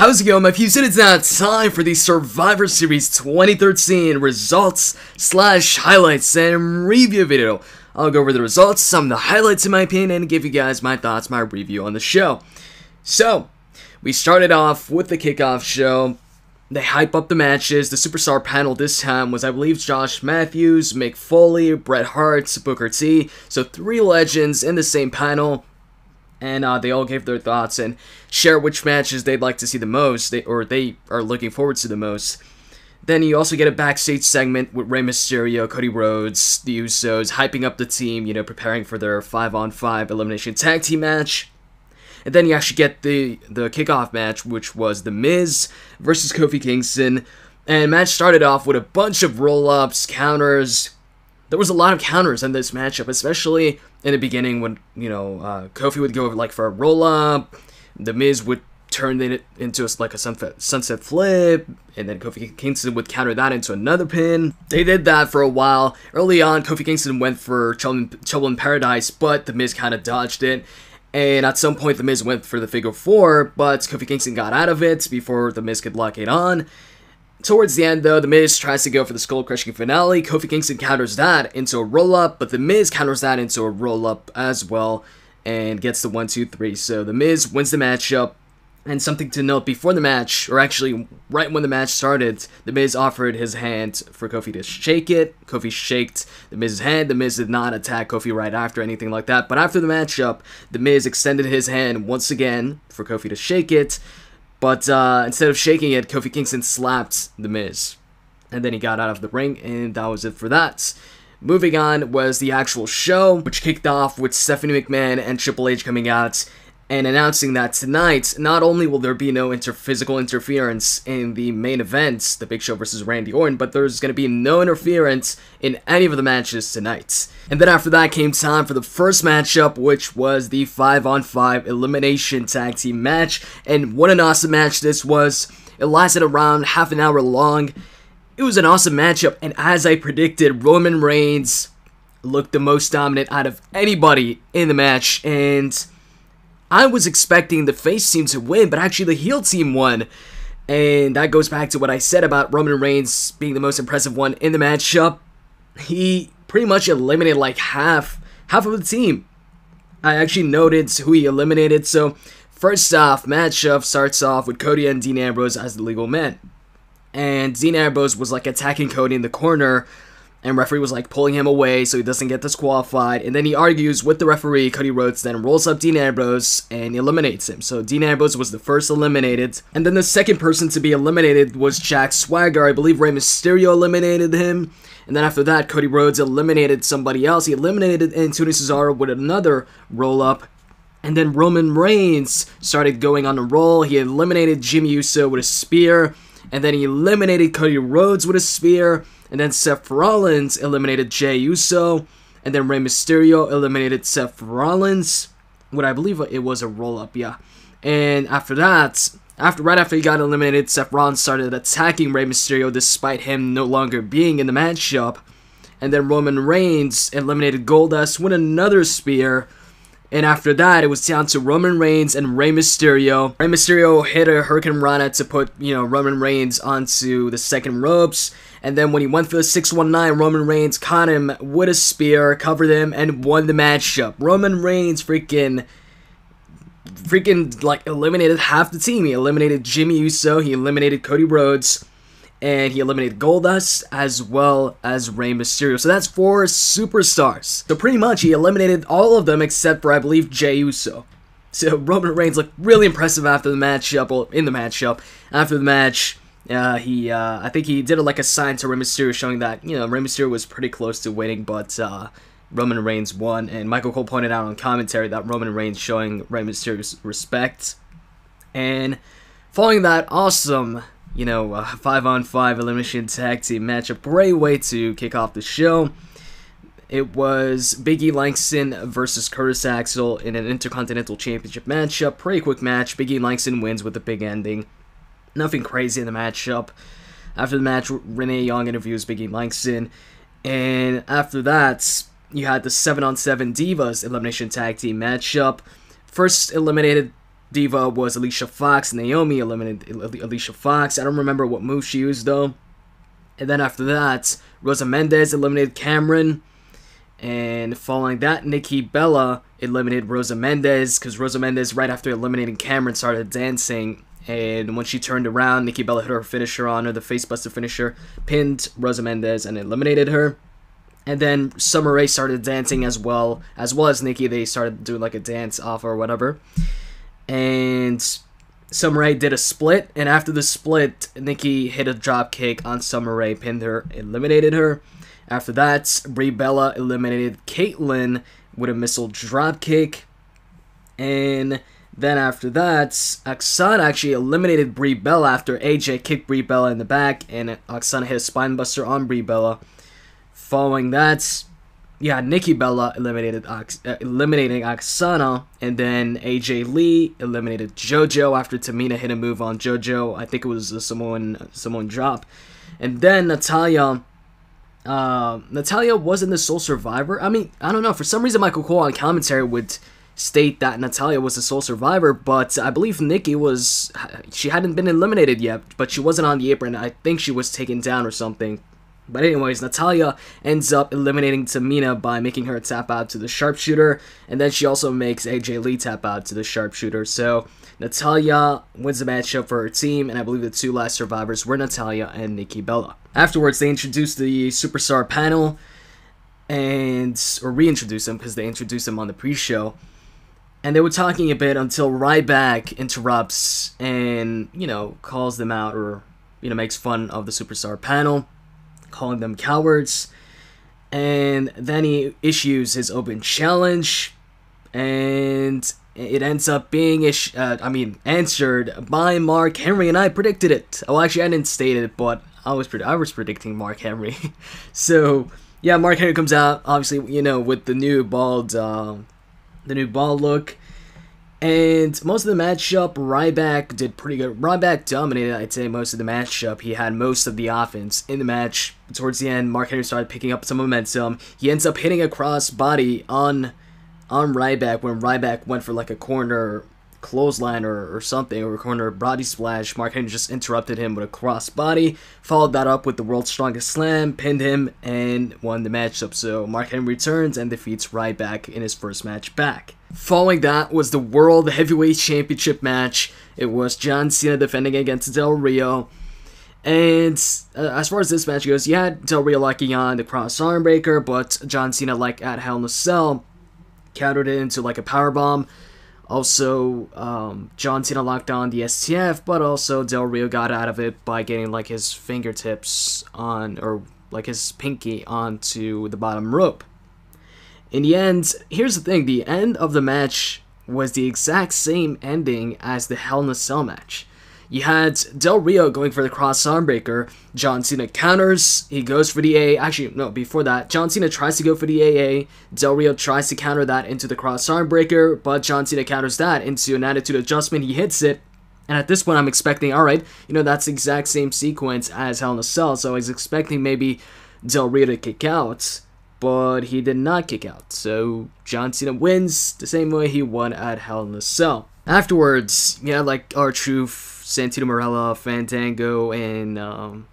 How's it going, my peeps? It's now time for the Survivor Series 2013 results / highlights and review video. I'll go over the results, some of the highlights in my opinion, and give you guys my thoughts, my review on the show. So, we started off with the kickoff show. They hype up the matches. The superstar panel this time was, I believe, Josh Matthews, Mick Foley, Bret Hart, Booker T. So 3 legends in the same panel. And they all gave their thoughts and share which matches they'd like to see the most, they are looking forward to the most. Then you also get a backstage segment with Rey Mysterio, Cody Rhodes, the Usos, hyping up the team, you know, preparing for their 5-on-5 Elimination Tag team match. And then you actually get the kickoff match, which was The Miz versus Kofi Kingston. And match started off with a bunch of roll-ups, counters. There was a lot of counters in this matchup, especially in the beginning when, you know, Kofi would go like for a roll-up, The Miz would turn it into like a sunset flip, and then Kofi Kingston would counter that into another pin. They did that for a while. Early on, Kofi Kingston went for Trouble in Paradise, but The Miz kind of dodged it. And at some point, The Miz went for the figure 4, but Kofi Kingston got out of it before The Miz could lock it on. Towards the end, though, The Miz tries to go for the skull-crushing finale. Kofi Kingston counters that into a roll-up, but The Miz counters that into a roll-up as well and gets the 1-2-3. So The Miz wins the matchup. And something to note before the match, or actually right when the match started, The Miz offered his hand for Kofi to shake it. Kofi shaked The Miz's hand. The Miz did not attack Kofi right after, anything like that. But after the matchup, The Miz extended his hand once again for Kofi to shake it. But instead of shaking it, Kofi Kingston slapped The Miz. And then he got out of the ring, and that was it for that. Moving on was the actual show, which kicked off with Stephanie McMahon and Triple H coming out and announcing that tonight, not only will there be no physical interference in the main event, the Big Show versus Randy Orton, but there's going to be no interference in any of the matches tonight. And then after that came time for the first matchup, which was the 5-on-5 Elimination Tag Team match. And what an awesome match this was. It lasted around half an hour long. It was an awesome matchup, and as I predicted, Roman Reigns looked the most dominant out of anybody in the match, and I was expecting the face team to win, but actually the heel team won. And that goes back to what I said about Roman Reigns being the most impressive one in the matchup. He pretty much eliminated like half of the team. I actually noted who he eliminated. So first off, matchup starts off with Cody and Dean Ambrose as the legal men. And Dean Ambrose was like attacking Cody in the corner, and referee was like pulling him away so he doesn't get disqualified. And then he argues with the referee. Cody Rhodes then rolls up Dean Ambrose and eliminates him. So Dean Ambrose was the first eliminated. And then the second person to be eliminated was Jack Swagger. I believe Rey Mysterio eliminated him. And then after that, Cody Rhodes eliminated somebody else. He eliminated Antonio Cesaro with another roll up. And then Roman Reigns started going on a roll. He eliminated Jimmy Uso with a spear. And then he eliminated Cody Rhodes with a spear. And then Seth Rollins eliminated Jey Uso. And then Rey Mysterio eliminated Seth Rollins. What I believe it was a roll-up, yeah. And after that, right after he got eliminated, Seth Rollins started attacking Rey Mysterio despite him no longer being in the matchup. And then Roman Reigns eliminated Goldust with another spear. And after that, it was down to Roman Reigns and Rey Mysterio. Rey Mysterio hit a Hurricane Rana to put, you know, Roman Reigns onto the second ropes. And then when he went for the 619, Roman Reigns caught him with a spear, covered him, and won the matchup. Roman Reigns freaking like eliminated half the team. He eliminated Jimmy Uso, he eliminated Cody Rhodes, and he eliminated Goldust as well as Rey Mysterio. So that's 4 superstars. So pretty much he eliminated all of them except for, I believe, Jey Uso. So Roman Reigns looked really impressive after the matchup, well, in the matchup. After the match, I think he did like a sign to Rey Mysterio showing that, you know, Rey Mysterio was pretty close to winning, but Roman Reigns won. And Michael Cole pointed out on commentary that Roman Reigns showing Rey Mysterio's respect. And following that awesome, you know, 5-on-5 Elimination Tag Team match, a great way to kick off the show. It was Big E Langston versus Curtis Axel in an Intercontinental Championship matchup. Pretty quick match. Big E Langston wins with a big ending. Nothing crazy in the matchup. After the match, Renee Young interviews Big E Langston. And after that, you had the 7-on-7 Divas Elimination Tag Team matchup. First eliminated Diva was Alicia Fox. Naomi eliminated Alicia Fox. I don't remember what move she used though. And then after that, Rosa Mendes eliminated Cameron. And following that, Nikki Bella eliminated Rosa Mendes, because Rosa Mendes, right after eliminating Cameron, started dancing. And when she turned around, Nikki Bella hit her finisher on her, the facebuster finisher, pinned Rosa Mendes, and eliminated her. And then Summer Rae started dancing as well as Nikki. They started doing like a dance off or whatever. And Summer Rae did a split, and after the split, Nikki hit a drop kick on Summer Rae, pinned her, eliminated her. After that, Brie Bella eliminated Caitlyn with a missile drop kick. And then after that, Oksana actually eliminated Brie Bella after AJ kicked Brie Bella in the back, and Oksana hit a spinebuster on Brie Bella. Following that, Nikki Bella eliminating Oksana, and then AJ Lee eliminated JoJo after Tamina hit a move on JoJo. I think it was a Samoan drop. And then Natalya wasn't the sole survivor. I mean, I don't know. For some reason, Michael Cole on commentary would state that Natalya was the sole survivor, but I believe Nikki was. She hadn't been eliminated yet, but she wasn't on the apron. I think she was taken down or something. But anyways, Natalya ends up eliminating Tamina by making her tap out to the sharpshooter, and then she also makes AJ Lee tap out to the sharpshooter. So Natalya wins the matchup for her team, and I believe the two last survivors were Natalya and Nikki Bella. Afterwards, they introduced the Superstar panel, or reintroduced them because they introduced them on the pre-show. And they were talking a bit until Ryback interrupts and, calls them out or, makes fun of the Superstar panel, calling them cowards. And then he issues his open challenge, and it ends up being answered by Mark Henry, and I predicted it. Oh, actually, I didn't state it, but I was predicting Mark Henry. So yeah, Mark Henry comes out, obviously, with the new bald look. And most of the matchup, Ryback did pretty good. Ryback dominated, I'd say, most of the matchup. He had most of the offense in the match. Towards the end, Mark Henry started picking up some momentum. He ends up hitting a crossbody on Ryback when Ryback went for like a corner clothesline or something, or a corner body splash. Mark Henry just interrupted him with a crossbody, followed that up with the World's Strongest Slam, pinned him, and won the matchup. So Mark Henry returns and defeats Ryback in his first match back. Following that was the World Heavyweight Championship match. It was John Cena defending against Del Rio. And as far as this match goes, you had Del Rio locking on the cross arm breaker, but John Cena, like at Hell in a Cell, countered it into like a powerbomb. Also, John Cena locked on the STF, but also Del Rio got out of it by getting like his fingertips on, or like his pinky onto the bottom rope. In the end, here's the thing, the end of the match was the exact same ending as the Hell in a Cell match. You had Del Rio going for the cross arm breaker, John Cena counters, he goes for the AA, actually, no, before that, John Cena tries to go for the AA, Del Rio tries to counter that into the cross arm breaker, but John Cena counters that into an attitude adjustment, he hits it, and at this point I'm expecting, alright, that's the exact same sequence as Hell in a Cell, so I was expecting maybe Del Rio to kick out, but he did not kick out, so John Cena wins the same way he won at Hell in a Cell. Afterwards, like R-Truth, Santino Marella, Fandango, and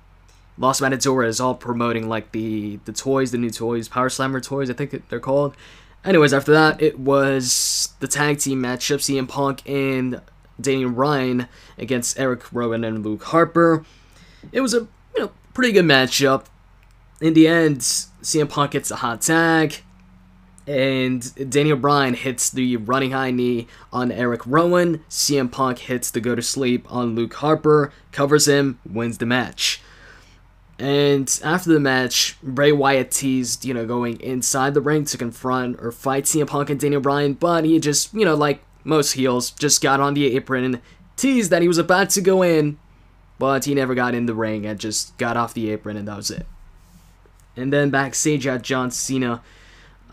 Los Matadores all promoting like the toys, the new toys, Power Slammer toys, I think they're called. Anyways, after that, it was the tag team matchup, CM Punk and Daniel Bryan against Eric Rowan and Luke Harper. It was a pretty good matchup. In the end, CM Punk hits a hot tag, and Daniel Bryan hits the running high knee on Eric Rowan. CM Punk hits the go to sleep on Luke Harper, covers him, wins the match. And after the match, Bray Wyatt teased, going inside the ring to confront or fight CM Punk and Daniel Bryan, but he just, like most heels, just got on the apron and teased that he was about to go in, but he never got in the ring and just got off the apron, and that was it. And then backstage at John Cena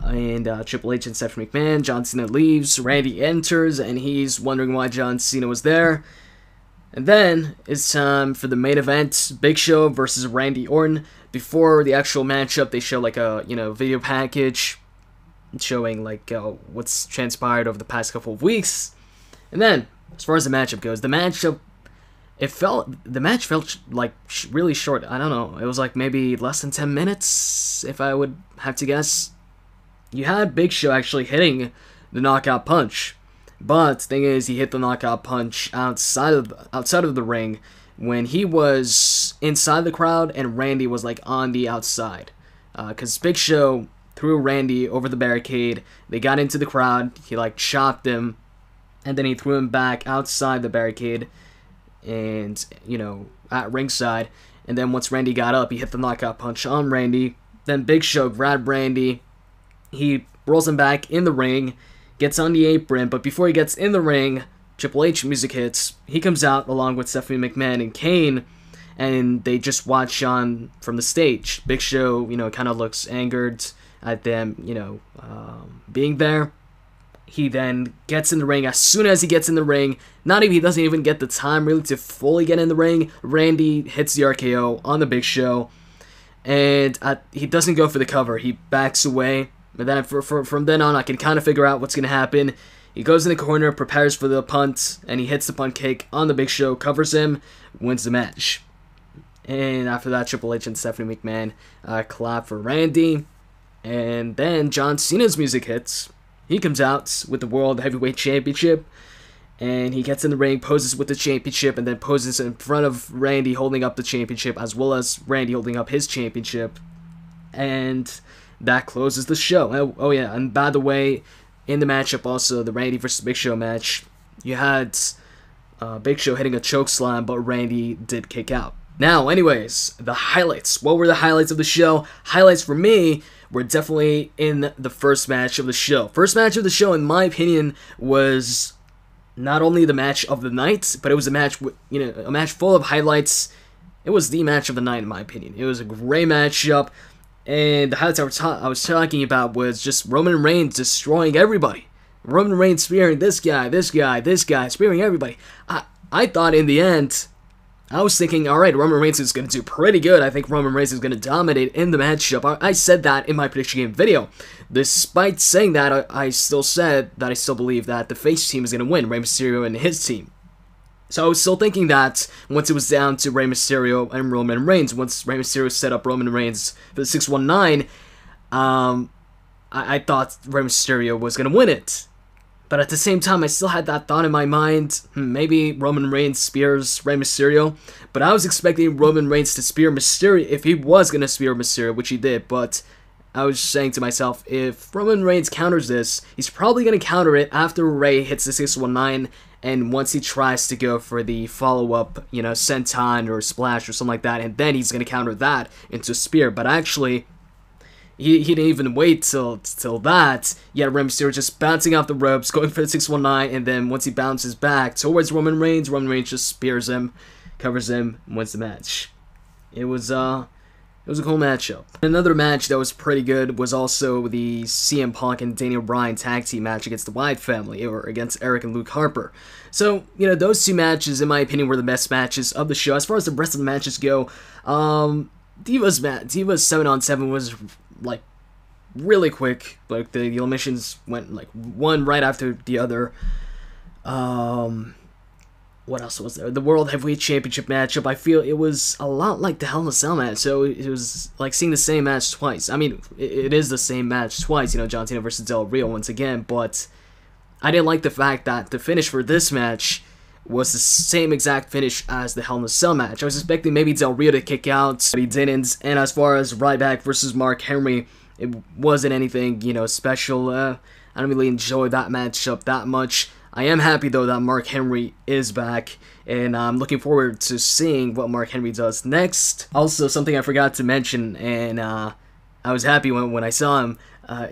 and Triple H and Stephanie McMahon, John Cena leaves, Randy enters, and he's wondering why John Cena was there. And then it's time for the main event, Big Show versus Randy Orton. Before the actual matchup, they show like a video package showing like what's transpired over the past couple of weeks. And then As far as the matchup goes, the match felt like really short. I don't know. It was like maybe less than 10 minutes, if I would have to guess. You had Big Show actually hitting the knockout punch, but the thing is, he hit the knockout punch outside of the ring when he was inside the crowd and Randy was like on the outside. Because Big Show threw Randy over the barricade. They got into the crowd. He like chopped him, and then he threw him back outside the barricade, and at ringside. And then once Randy got up, he hit the knockout punch on Randy. Then Big Show grabbed Randy. He rolls him back in the ring, gets on the apron, but before he gets in the ring, Triple H music hits. He comes out along with Stephanie McMahon and Kane, and they just watch on from the stage. Big Show, kind of looks angered at them, being there. He then gets in the ring. As soon as he gets in the ring, he doesn't even get the time really to fully get in the ring. Randy hits the RKO on the Big Show, and he doesn't go for the cover. He backs away. And then from then on, I can kind of figure out what's going to happen. He goes in the corner, prepares for the punt, and he hits the punt kick on the Big Show, covers him, wins the match. And after that, Triple H and Stephanie McMahon clap for Randy. And then John Cena's music hits. He comes out with the World Heavyweight Championship, and he gets in the ring, poses with the championship, and then poses in front of Randy holding up the championship, as well as Randy holding up his championship. And that closes the show. Oh yeah, and by the way, in the matchup also, the Randy versus Big Show match, you had Big Show hitting a choke slam, but Randy did kick out. Now, anyways, the highlights. What were the highlights of the show? Highlights for me were definitely in the first match of the show. First match of the show, in my opinion, was not only the match of the night, but it was a match with, a match full of highlights. It was the match of the night, in my opinion. It was a great matchup. And the highlights I was talking about was just Roman Reigns destroying everybody. Roman Reigns spearing this guy, spearing everybody. I thought in the end, I was thinking, alright, Roman Reigns is going to do pretty good. I think Roman Reigns is going to dominate in the matchup. I said that in my prediction game video. Despite saying that, I still said that I still believe that the face team is going to win, Rey Mysterio and his team. So I was still thinking that once it was down to Rey Mysterio and Roman Reigns, once Rey Mysterio set up Roman Reigns for the 619, I thought Rey Mysterio was going to win it. But at the same time, I still had that thought in my mind, maybe Roman Reigns spears Rey Mysterio. But I was expecting Roman Reigns to spear Mysterio if he was going to spear Mysterio, which he did. But I was saying to myself, if Roman Reigns counters this, he's probably going to counter it after Rey hits the 619. And once he tries to go for the follow-up, senton or splash or something like that, and then he's going to counter that into a spear. But actually, he didn't even wait till that. Yeah, Rey Mysterio just bouncing off the ropes, going for the 619, and then once he bounces back towards Roman Reigns just spears him, covers him, and wins the match. It was a cool matchup. Another match that was pretty good was also the CM Punk and Daniel Bryan tag team match against the Wyatt family, or against Eric and Luke Harper. So, those two matches, in my opinion, were the best matches of the show. As far as the rest of the matches go, Diva's 7-on-7 was, like, really quick. Like, the eliminations went, like, one right after the other. What else was there? The World Heavyweight Championship matchup. I feel it was a lot like the Hell in a Cell match, so it was like seeing the same match twice. I mean, it is the same match twice, John Cena versus Del Rio once again, but I didn't like the fact that the finish for this match was the same exact finish as the Hell in a Cell match. I was expecting maybe Del Rio to kick out, but he didn't. And as far as Ryback versus Mark Henry, it wasn't anything, special. I don't really enjoy that matchup that much. I am happy, though, that Mark Henry is back, and I'm looking forward to seeing what Mark Henry does next. Also, something I forgot to mention, and I was happy when I saw him,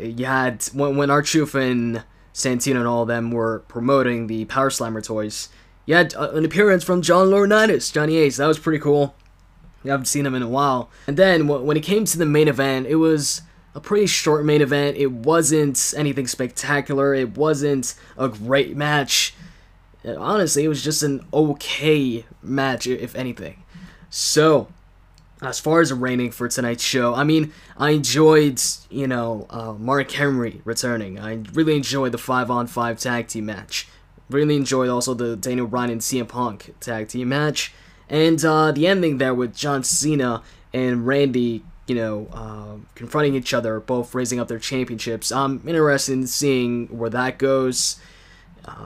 you had, when R-Truth and Santino and all of them were promoting the Power Slammer toys, you had an appearance from John Laurinaitis, Johnny Ace. That was pretty cool. I haven't seen him in a while. And then, when it came to the main event, it was a pretty short main event. It wasn't anything spectacular. It wasn't a great match. Honestly, it was just an okay match, if anything. So, as far as the rating for tonight's show, I mean, I enjoyed, Mark Henry returning. I really enjoyed the 5-on-5 tag team match. really enjoyed also the Daniel Bryan and CM Punk tag team match. And the ending there with John Cena and Randy, confronting each other, both raising up their championships. I'm interested in seeing where that goes.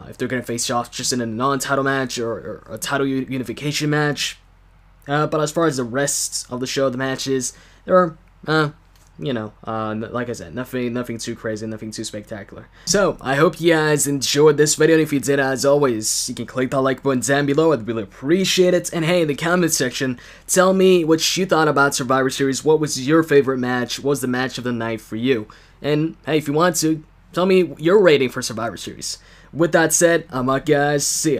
If they're going to face off just in a non-title match or a title unification match. But as far as the rest of the show, the matches, there are, like I said, nothing too crazy, nothing too spectacular. So, I hope you guys enjoyed this video, and if you did, as always, you can click that like button down below. I'd really appreciate it. And hey, in the comment section, tell me what you thought about Survivor Series. What was your favorite match? What was the match of the night for you? And hey, if you want to, tell me your rating for Survivor Series. With that said, I'm out, guys. See ya.